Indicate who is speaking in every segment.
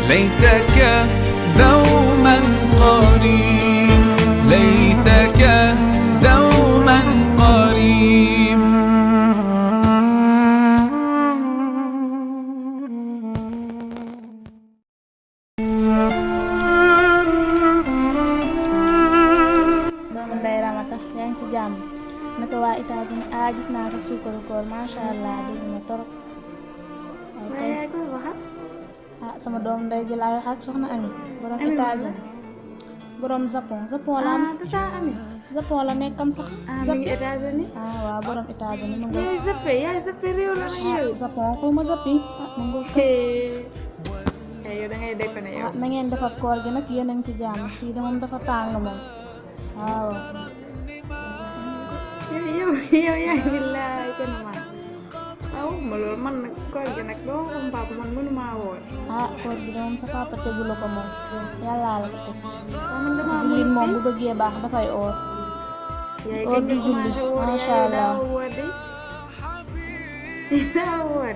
Speaker 1: ليتك دوما قريب ليتك دوما قريب
Speaker 2: yang sejam naka waa États-Unis gis naa sa suukaru koor masha Allah dégg na torop
Speaker 3: waaye ko waxat
Speaker 2: sama doom nday ji laay wax ak soxna Ami borom États-Unis borom Japon la
Speaker 3: tata Ami
Speaker 2: Japon la nekkam sax
Speaker 3: mi ngi États-Unis
Speaker 2: waaw borom États-Unis mu ngi
Speaker 3: yaay zappe réew la na yow
Speaker 2: Japon ko ma zappi mu ngi
Speaker 3: yow da ngay dekk ne yow
Speaker 2: na ngeen defar koor gi nag yéen a ngi ci jàmm fii de moom dafa tàng moom waaw
Speaker 3: yow yaay billaay kon man aw ma loolu man nag koor gi nag doo ko papa man mënuma woor
Speaker 2: koor gi de moom sa papa tegu la ko moom yàlla la ko teg
Speaker 3: man dama
Speaker 2: jullit moom bu bëggee baax dafay oor
Speaker 3: yaay
Speaker 2: oor
Speaker 3: kañ
Speaker 2: di
Speaker 3: nga
Speaker 2: julli
Speaker 3: commencé woor
Speaker 2: masha
Speaker 3: yaay
Speaker 2: Allah
Speaker 3: daa woor di daa woor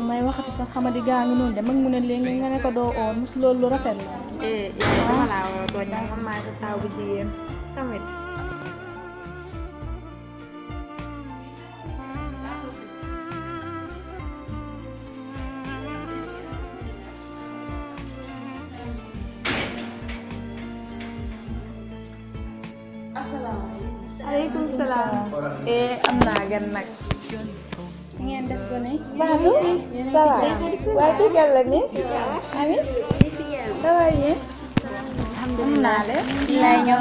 Speaker 2: may waxati sax xamadi gaa ngi noonu de mag mu ne léegi nga ne ko doo oor mus loolu lu rafet la
Speaker 3: yaay dama laa war a tooñ nag man maa sa taw bu jigéen tamit Waalaikum salam. Am naa gan nag.
Speaker 2: ngeen def ko ne
Speaker 3: Baadu. Ça va. Waa kii gan la ni? Ami? Ça va bien? Alhamdulillah.
Speaker 4: lay ñëw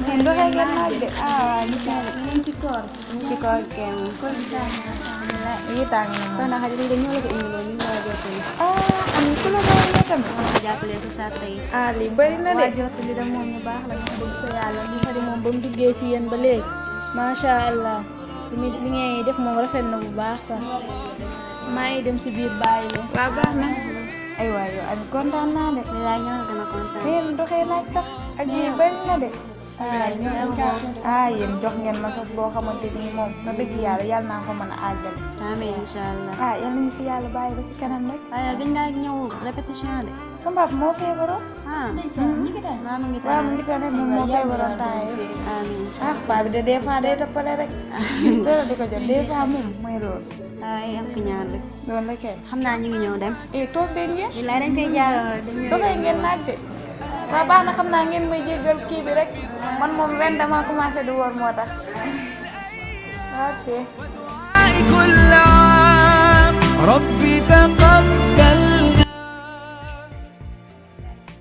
Speaker 3: Ngeen doxee ngeen naaj de. Gis naa de.
Speaker 2: ngeen ci koor
Speaker 4: ci koor kenn
Speaker 3: Yi tàng na moom.
Speaker 4: soxna Xadi dañu la ko indiloon ñu war a jottali
Speaker 3: Ami ku la doon ne tamit.
Speaker 4: ma ko jàppale sa sarta yi
Speaker 3: Lii bëri na
Speaker 2: waa
Speaker 3: de.
Speaker 2: jottali da moom ñu baax la ñu bëgg sa yàlla li xadi moom ba mu duggee si yéen ba léegi masha Allah li ngay def moom rafet na bu baax sax maa ngi dem si biir bàyyi leen
Speaker 3: Waa baax na. Ay waay yow Ami kontaan naa de.
Speaker 4: li laa ñoo gën a kontaan
Speaker 3: Ngeen doxee naaj sax ak yi bëri na de. Yéen jox ngeen ma sax boo xamante ni moom na dëgg yàlla naa ko mën a àggale.
Speaker 4: amiin incha allah
Speaker 3: Yal nañu fi yàlla bàyyi ba si kanam rek.
Speaker 4: waaye gën ngaa ñëw répétition de
Speaker 3: Sama papa moo feebaroon.
Speaker 4: maa mu ngi
Speaker 3: Waaw mu
Speaker 4: tane
Speaker 3: ngi tane moom moo feebaroon temps yi.
Speaker 4: amiin
Speaker 3: Paa bi de des fois day toppale rek. Dara di ko jot des fois moom mooy loolu.
Speaker 4: ay am ki ñaar rek
Speaker 3: Loolu la kay.
Speaker 4: xam naa ñu ngi ñëw dem
Speaker 3: Toog leen ngeen.
Speaker 4: li lay dañ koy jaar
Speaker 3: Doxee ngeen naaj de. Waa baax na xam naa ngeen may jéggal kii bi rek. Man moom ren dama commencé di woor moo tax. Ok.
Speaker 1: كل عام ربي تقبل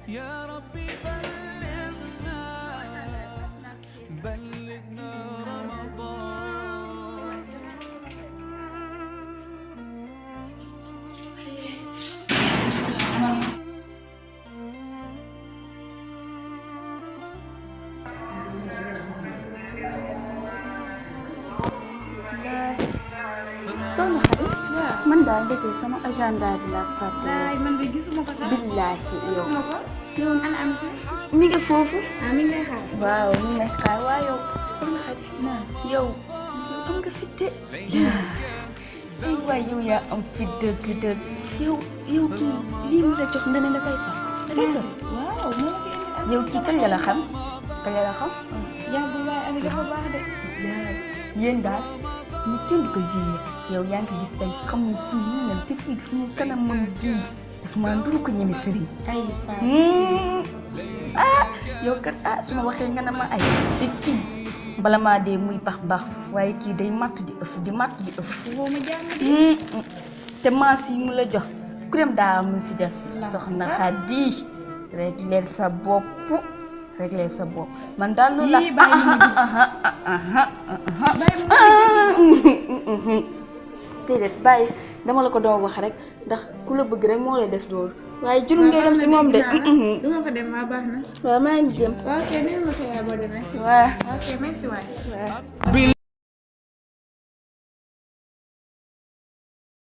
Speaker 1: يا ربي بلغنا رمضان
Speaker 4: soxna Xadi man daal ndeke sama agenda bi la fàtte
Speaker 3: Man de gisuma ko sax.
Speaker 4: billaahi yow
Speaker 3: Yow ana am fi.
Speaker 4: mi ngi foofu
Speaker 3: Mi ngi lay xaar.
Speaker 4: waaw ñu ngi lay xaar waa yow soxna Xadi yow am nga fi de ay waay yow yaa am fi dëgg dëgg yow kii lii mu la jox nga ne da koy sol
Speaker 3: Waaw moo fi indi
Speaker 4: yow kii kan nga la xam
Speaker 3: yàggul waaye Ami dafa baax de.
Speaker 4: yéen daal ni kenn du ko jugé yow yaa ngi gis tey xamul kii ñu ne te kii dafa mu kanamam ji dafa maa nduru ko ñeme sëriñ
Speaker 3: Ay
Speaker 4: yow kat su ma waxee nga ne ma ay te kii bala maa dee muy baax waaye kii day matt di ëff di matt di ëff
Speaker 3: woo ma jàmm.
Speaker 4: te maas yi mu la jox ku dem daa mu si def soxna Xadi régler sa bopp man daal loolu la déedéet bàyyi dama la ko doon wax rek ndax ku la bëgg rek moo lay def loolu waaye jurul ngay dem si moom de
Speaker 3: Du ma fa dem waa baax na.
Speaker 4: waaw maa ngi jëm
Speaker 3: Ok, nee ma sa yaay boo demee.
Speaker 4: waaw
Speaker 3: Ok, merci waay.
Speaker 4: waaw